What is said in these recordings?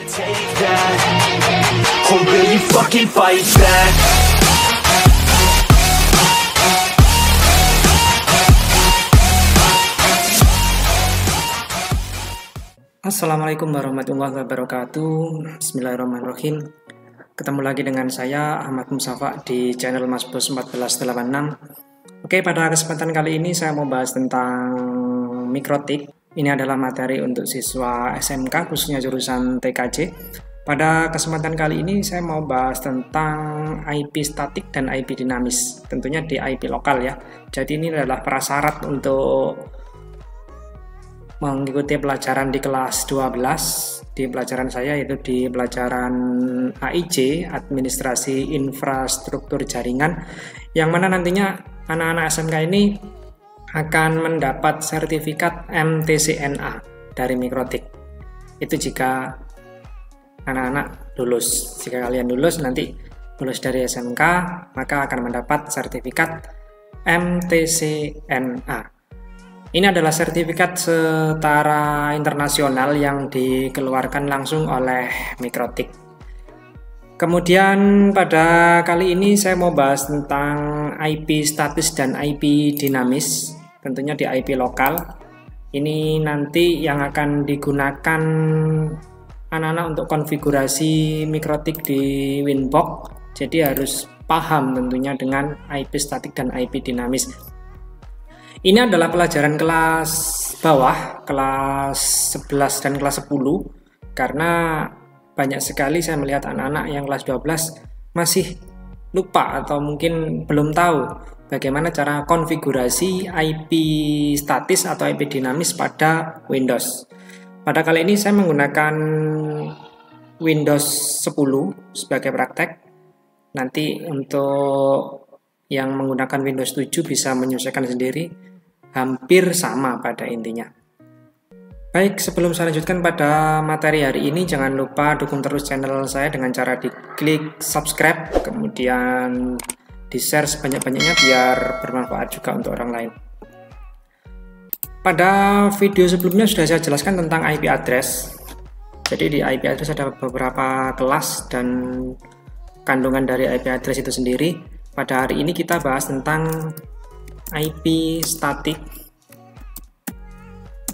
Take that, or will you fucking fight back? Assalamualaikum warahmatullahi wabarakatuh. Bismillahirrahmanirrahim. Ketemu lagi dengan saya Ahmad Musafa di channel Mas Bos 1486. Oke, pada kesempatan kali ini saya mau bahas tentang mikrotik. Ini adalah materi untuk siswa SMK khususnya jurusan TKJ. Pada kesempatan kali ini saya mau bahas tentang IP statik dan IP dinamis. Tentunya di IP lokal ya. Jadi ini adalah prasyarat untuk mengikuti pelajaran di kelas 12. Di pelajaran saya yaitu di pelajaran AIJ, Administrasi Infrastruktur Jaringan, yang mana nantinya anak-anak SMK ini akan mendapat sertifikat MTCNA dari mikrotik. Itu jika anak-anak lulus. Jika kalian lulus nanti lulus dari SMK, maka akan mendapat sertifikat MTCNA. Ini adalah sertifikat setara internasional yang dikeluarkan langsung oleh mikrotik. Kemudian pada kali ini saya mau bahas tentang IP statis dan IP dinamis. Tentunya di IP lokal. Ini nanti yang akan digunakan anak-anak untuk konfigurasi mikrotik di Winbox. Jadi harus paham tentunya dengan IP statik dan IP dinamis. Ini adalah pelajaran kelas bawah, kelas 11 dan kelas 10. Karena banyak sekali saya melihat anak-anak yang kelas 12 masih lupa atau mungkin belum tahu bagaimana cara konfigurasi IP statis atau IP dinamis pada Windows. Pada kali ini saya menggunakan Windows 10 sebagai praktek. Nanti untuk yang menggunakan Windows 7 bisa menyesuaikan sendiri, hampir sama pada intinya. Baik, sebelum saya lanjutkan pada materi hari ini, jangan lupa dukung terus channel saya dengan cara diklik subscribe, kemudian di-share sebanyak-banyaknya biar bermanfaat juga untuk orang lain. Pada video sebelumnya sudah saya jelaskan tentang IP address. Jadi di IP address ada beberapa kelas dan kandungan dari IP address itu sendiri. Pada hari ini kita bahas tentang IP statik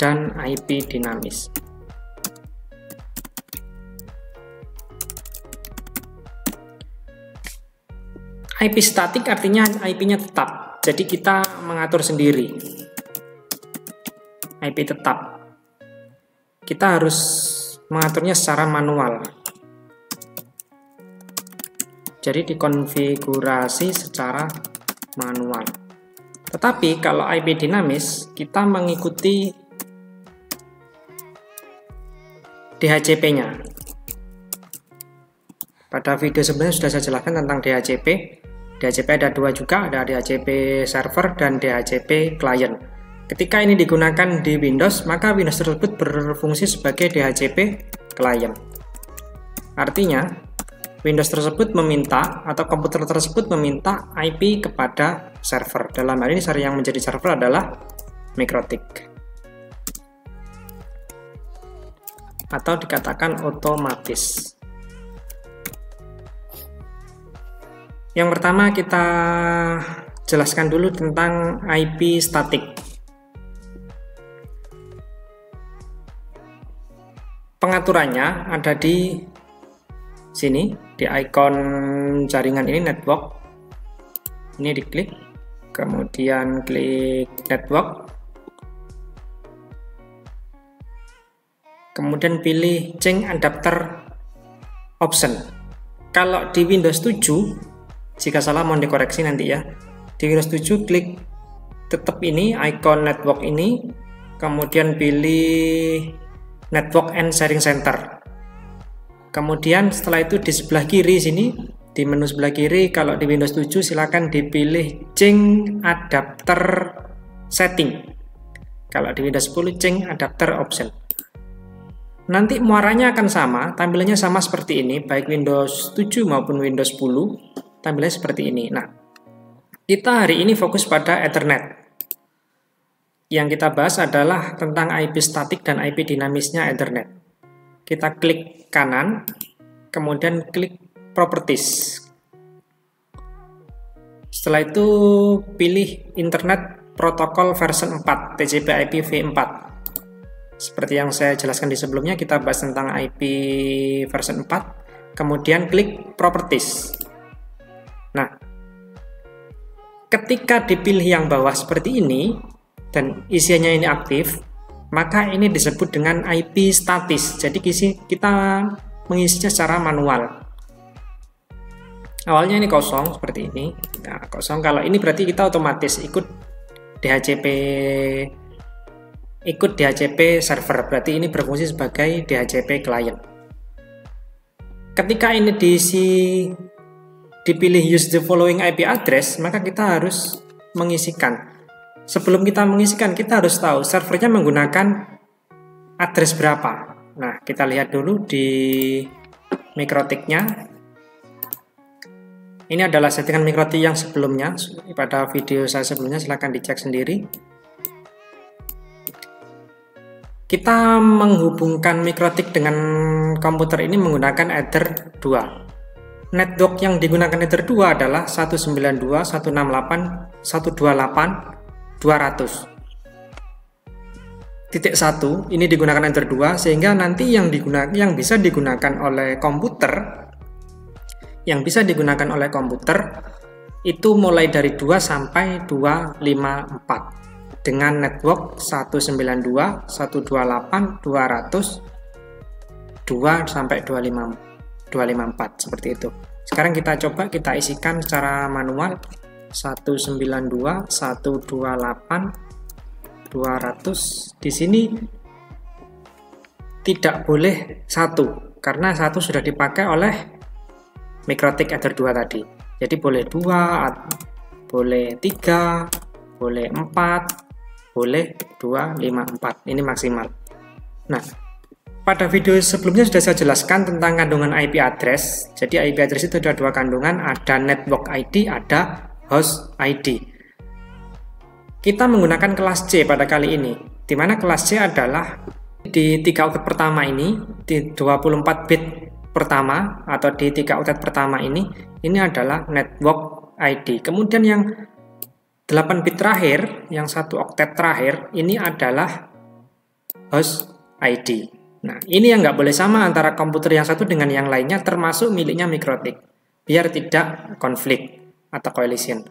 dan IP dinamis. IP statik artinya IP-nya tetap, jadi kita mengatur sendiri. IP tetap, kita harus mengaturnya secara manual. Jadi dikonfigurasi secara manual. Tetapi kalau IP dinamis, kita mengikuti DHCP-nya. Pada video sebelumnya sudah saya jelaskan tentang DHCP. DHCP ada dua juga, ada DHCP server dan DHCP client. Ketika ini digunakan di Windows, maka Windows tersebut berfungsi sebagai DHCP client. Artinya, Windows tersebut meminta atau komputer tersebut meminta IP kepada server. Dalam hal ini yang menjadi server adalah mikrotik. Atau dikatakan otomatis. Yang pertama kita jelaskan dulu tentang IP statik. Pengaturannya ada di sini, di icon jaringan ini, network. Ini diklik, kemudian klik network, kemudian pilih change adapter option. Kalau di Windows 7, jika salah mohon dikoreksi nanti ya. Di Windows 7 klik tetap ini, icon network ini, kemudian pilih network and sharing center. Kemudian setelah itu di sebelah kiri sini, di menu sebelah kiri, kalau di Windows 7 silakan dipilih change adapter setting. Kalau di Windows 10 change adapter option. Nanti muaranya akan sama, tampilannya sama seperti ini, baik Windows 7 maupun Windows 10. Tampilannya seperti ini. Nah, kita hari ini fokus pada Ethernet. Yang kita bahas adalah tentang IP statik dan IP dinamisnya Ethernet. kita klik kanan, kemudian klik properties. Setelah itu pilih Internet Protocol version 4, TCP/IP v4. Seperti yang saya jelaskan di sebelumnya, kita bahas tentang IP version 4, kemudian klik properties. Nah, ketika dipilih yang bawah seperti ini, dan isiannya ini aktif, maka ini disebut dengan IP statis. Jadi kita mengisinya secara manual. Awalnya ini kosong seperti ini. Nah, kosong. Kalau ini berarti kita otomatis ikut DHCP server. Berarti ini berfungsi sebagai DHCP client. Ketika ini dipilih use the following IP address, maka kita harus mengisikan. Sebelum kita mengisikan, kita harus tahu servernya menggunakan address berapa. Nah, kita lihat dulu di MikroTik-nya. Ini adalah settingan MikroTik yang sebelumnya. Pada video saya sebelumnya, silahkan dicek sendiri. Kita menghubungkan MikroTik dengan komputer ini menggunakan Ether 2. Network yang digunakan Ether 2 adalah 192.168.200.1 ini digunakan Ether 2, sehingga nanti yang bisa digunakan oleh komputer itu mulai dari 2 sampai 254 dengan network 192.128.200 sampai 254 seperti itu. Sekarang kita coba kita isikan secara manual 192.128.200. Di sini tidak boleh 1 karena 1 sudah dipakai oleh MikroTik Ether 2 tadi. Jadi boleh 2, boleh 3, boleh 4, boleh 254. Ini maksimal. Nah, pada video sebelumnya sudah saya jelaskan tentang kandungan IP address. Jadi IP address itu ada 2 kandungan, ada network ID, ada host ID. Kita menggunakan kelas C pada kali ini, di mana kelas C adalah di 3 oktet pertama ini, di 24 bit pertama atau di 3 oktet pertama ini adalah network ID. Kemudian yang 8 bit terakhir, yang 1 oktet terakhir, ini adalah host ID. Nah, ini yang nggak boleh sama antara komputer yang satu dengan yang lainnya, termasuk miliknya MikroTik, biar tidak konflik atau collision.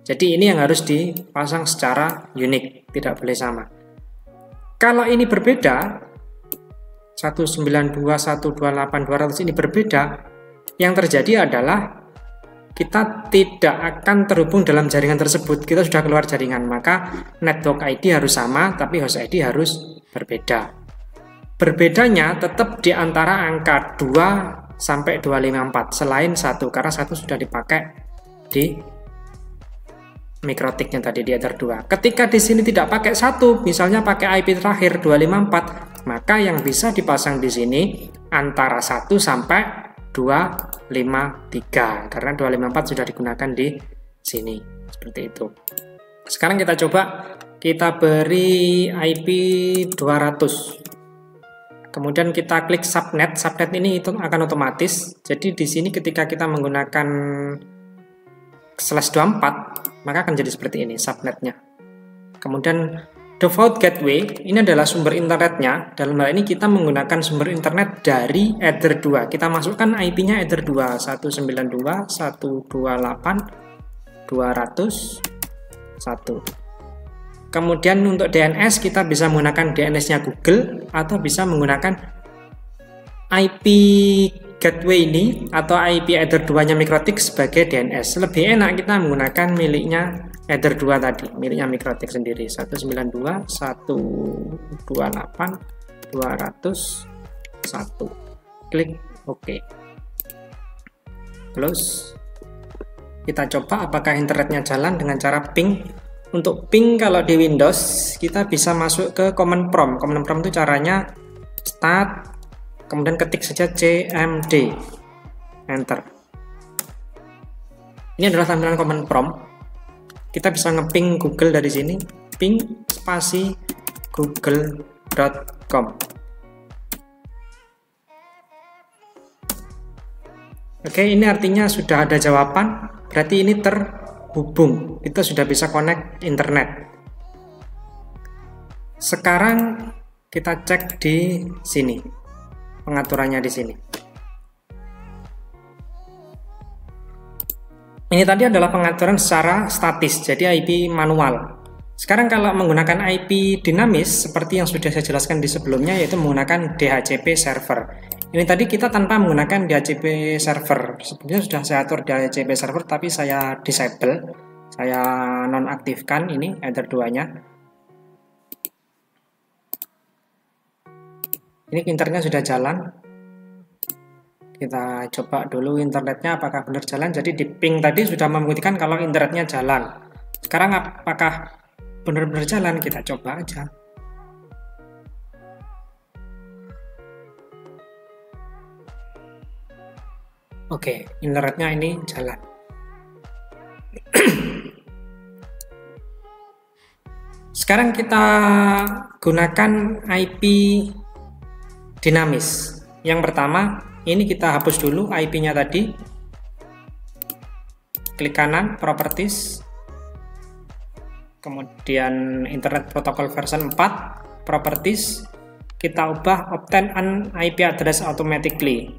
Jadi ini yang harus dipasang secara unik, tidak boleh sama. Kalau ini berbeda, 192.128.200 ini berbeda, yang terjadi adalah kita tidak akan terhubung dalam jaringan tersebut. Kita sudah keluar jaringan, maka network ID harus sama, tapi host ID harus berbeda. Berbedanya tetap di antara angka 2 sampai 254, selain 1, karena 1 sudah dipakai di MikroTik-nya tadi di Ether 2. Ketika di sini tidak pakai 1, misalnya pakai IP terakhir 254, maka yang bisa dipasang di sini antara 1 sampai 253, karena 254 sudah digunakan di sini. Seperti itu. Sekarang kita coba, kita beri IP 200. Kemudian kita klik subnet. Subnet ini itu akan otomatis. Jadi di sini ketika kita menggunakan /24, maka akan jadi seperti ini subnetnya. Kemudian default gateway ini adalah sumber internetnya. Dalam hal ini kita menggunakan sumber internet dari Ether 2. Kita masukkan IP-nya Ether 2 192.128.200.1. Kemudian untuk DNS kita bisa menggunakan DNS-nya Google atau bisa menggunakan IP gateway ini atau IP Ether 2-nya MikroTik sebagai DNS. Lebih enak kita menggunakan miliknya Ether 2 tadi, miliknya MikroTik sendiri, 192.128.200.1. Klik OK. Close. Kita coba apakah internetnya jalan dengan cara ping. Untuk ping kalau di Windows kita bisa masuk ke command prompt. Command prompt itu caranya start, kemudian ketik saja cmd, enter. Ini adalah tampilan command prompt. Kita bisa ngeping Google dari sini, ping spasi google.com. Oke, ini artinya sudah ada jawaban, berarti ini terhubung, kita sudah bisa connect internet. Sekarang kita cek di sini, pengaturannya di sini. Ini tadi adalah pengaturan secara statis, jadi IP manual. Sekarang kalau menggunakan IP dinamis, seperti yang sudah saya jelaskan di sebelumnya, yaitu menggunakan DHCP server. Ini tadi kita tanpa menggunakan DHCP server. Sebenarnya sudah saya atur DHCP server, tapi saya disable, saya nonaktifkan ini header 2-nya. Ini internetnya sudah jalan. Kita coba dulu internetnya apakah benar jalan. Jadi di ping tadi sudah membuktikan kalau internetnya jalan. Sekarang apakah benar-benar jalan? Kita coba aja. Oke, internetnya ini jalan. Sekarang kita gunakan IP dinamis. Yang pertama, ini kita hapus dulu IP-nya tadi. Klik kanan, Properties. Kemudian Internet Protocol version 4, Properties. Kita ubah Obtain an IP address automatically.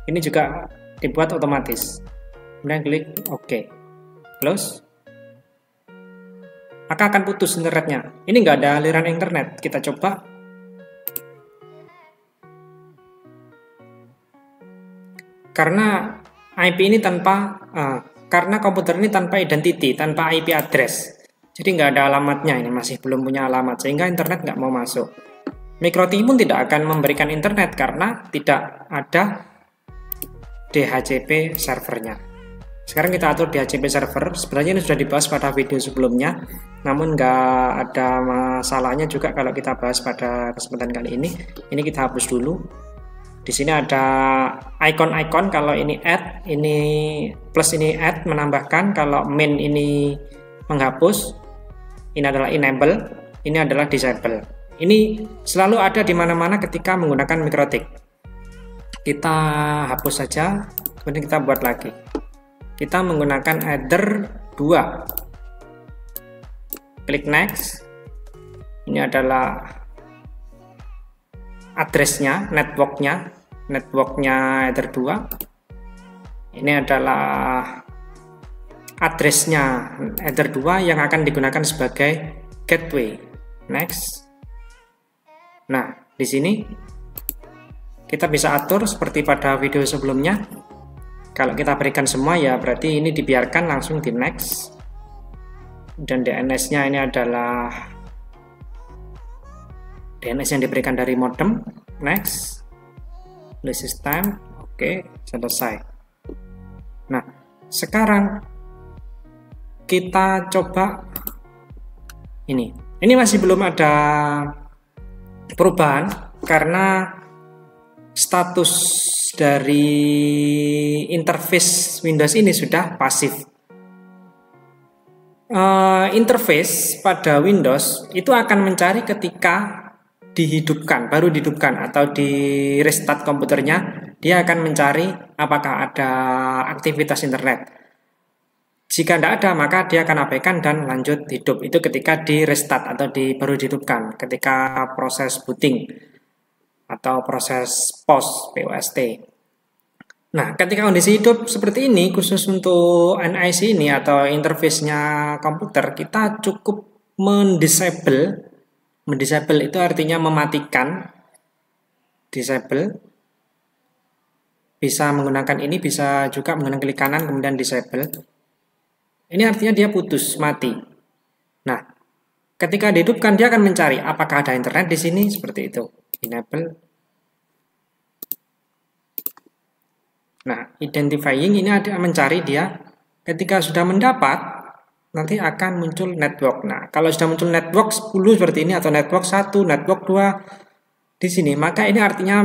Ini juga dibuat otomatis. Kemudian klik OK. Close. Maka akan putus internetnya. Ini nggak ada aliran internet. Kita coba. Karena IP ini karena komputer ini tanpa identity, tanpa IP address. Jadi nggak ada alamatnya, ini masih belum punya alamat, sehingga internet nggak mau masuk. MikroTik pun tidak akan memberikan internet karena tidak ada DHCP servernya. Sekarang kita atur DHCP server. Sebenarnya ini sudah dibahas pada video sebelumnya, namun nggak ada masalahnya juga kalau kita bahas pada kesempatan kali ini. Ini kita hapus dulu. Di sini ada icon-icon, kalau ini add, ini plus ini add menambahkan, kalau main ini menghapus, ini adalah enable, ini adalah disable. Ini selalu ada di mana-mana ketika menggunakan MikroTik. Kita hapus saja, kemudian kita buat lagi. Kita menggunakan header 2. Klik next. Ini adalah addressnya, networknya header 2. Ini adalah addressnya header 2 yang akan digunakan sebagai gateway. Next. Nah, di sini kita bisa atur seperti pada video sebelumnya. Kalau kita berikan semua ya berarti ini dibiarkan langsung di next. Dan DNS-nya ini adalah DNS yang diberikan dari modem. Next. List system. Oke, selesai. Nah, sekarang kita coba ini. Ini masih belum ada perubahan karena status dari interface Windows ini sudah pasif. Interface pada Windows itu akan mencari ketika dihidupkan, baru dihidupkan atau di restart komputernya, dia akan mencari apakah ada aktivitas internet. Jika tidak ada, maka dia akan abaikan dan lanjut hidup. Itu ketika di restart atau baru dihidupkan, ketika proses booting atau proses POST. Nah, ketika kondisi hidup seperti ini, khusus untuk NIC ini atau interface-nya komputer, kita cukup mendisable. Mendisable itu artinya mematikan. Disable. Bisa menggunakan ini, bisa juga menggunakan klik kanan kemudian disable. Ini artinya dia putus, mati. Nah, ketika dihidupkan dia akan mencari apakah ada internet di sini, seperti itu. Enable. Nah, identifying ini ada mencari dia. Ketika sudah mendapat, nanti akan muncul network. Nah, kalau sudah muncul network 10 seperti ini atau network 1, network 2 di sini, maka ini artinya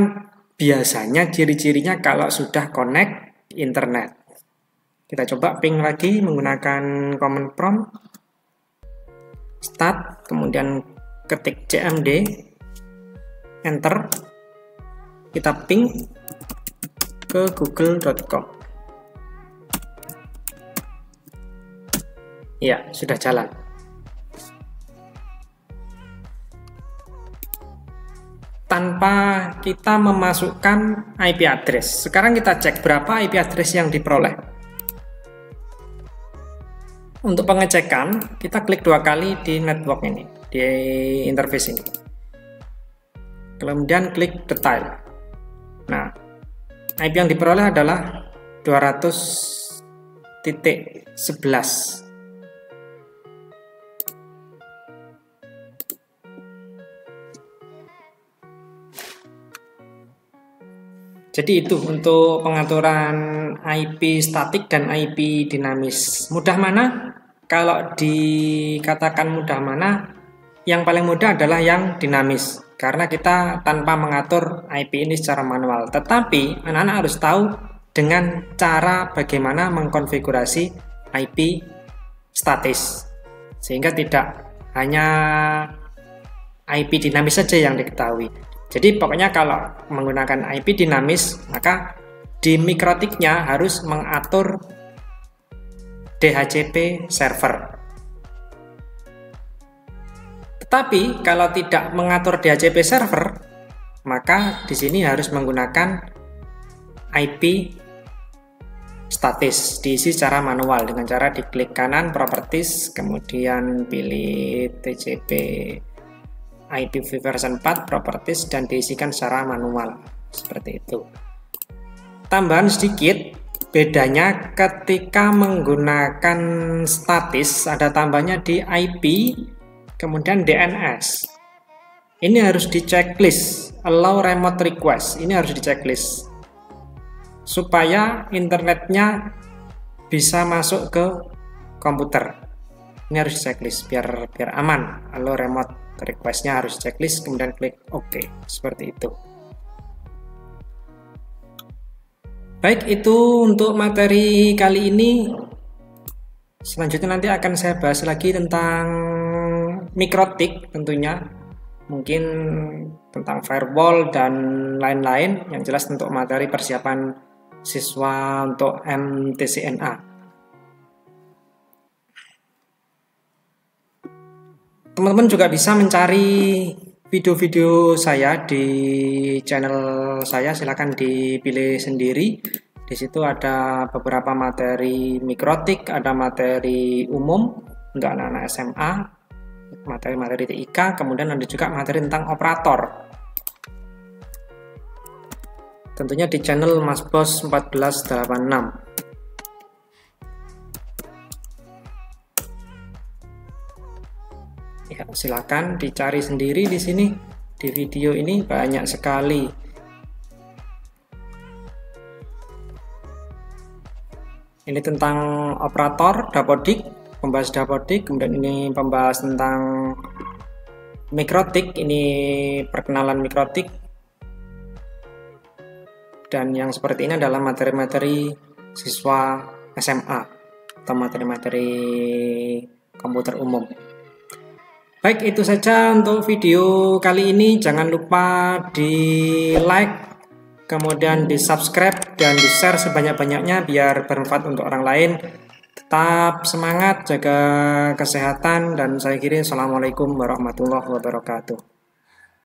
biasanya ciri-cirinya kalau sudah connect internet. Kita coba ping lagi menggunakan command prompt. Start, kemudian ketik cmd, enter. Kita ping ke google.com. Ya, sudah jalan. Tanpa kita memasukkan IP address. Sekarang kita cek berapa IP address yang diperoleh. Untuk pengecekan, kita klik 2 kali di network ini, di interface ini. Kemudian klik detail. Nah, IP yang diperoleh adalah 200.11. Jadi itu untuk pengaturan IP statik dan IP dinamis. Mudah mana? Kalau dikatakan mudah mana, yang paling mudah adalah yang dinamis. Karena kita tanpa mengatur IP ini secara manual. Tetapi anak-anak harus tahu dengan cara bagaimana mengkonfigurasi IP statis. Sehingga tidak hanya IP dinamis saja yang diketahui. Jadi pokoknya kalau menggunakan IP dinamis, maka di mikrotiknya harus mengatur DHCP server. Tetapi kalau tidak mengatur DHCP server, maka di sini harus menggunakan IP statis, diisi secara manual dengan cara diklik kanan properties, kemudian pilih TCP IPv version 4 properties dan diisikan secara manual seperti itu. Tambahan sedikit, bedanya ketika menggunakan statis ada tambahnya di IP kemudian DNS. Ini harus di checklist, allow remote request, ini harus di checklist supaya internetnya bisa masuk ke komputer. Ini harus di checklist biar aman. Allow remote requestnya harus checklist, kemudian klik OK, seperti itu. Baik, itu untuk materi kali ini. Selanjutnya nanti akan saya bahas lagi tentang mikrotik tentunya, mungkin tentang firewall dan lain-lain, yang jelas untuk materi persiapan siswa untuk MTCNA. Teman-teman juga bisa mencari video-video saya di channel saya, silahkan dipilih sendiri. Di situ ada beberapa materi mikrotik, ada materi umum untuk anak-anak SMA, materi-materi TIK, kemudian ada juga materi tentang operator. Tentunya di channel Mas Bos 1486. Ya, silakan dicari sendiri di sini. Di video ini banyak sekali. Ini tentang operator dapodik, pembahas dapodik, kemudian ini pembahas tentang mikrotik, ini perkenalan mikrotik. Dan yang seperti ini adalah materi-materi siswa SMA atau materi-materi komputer umum. Baik, itu saja untuk video kali ini. Jangan lupa di like, kemudian di subscribe dan di share sebanyak-banyaknya biar bermanfaat untuk orang lain. Tetap semangat, jaga kesehatan, dan saya kira assalamualaikum warahmatullahi wabarakatuh.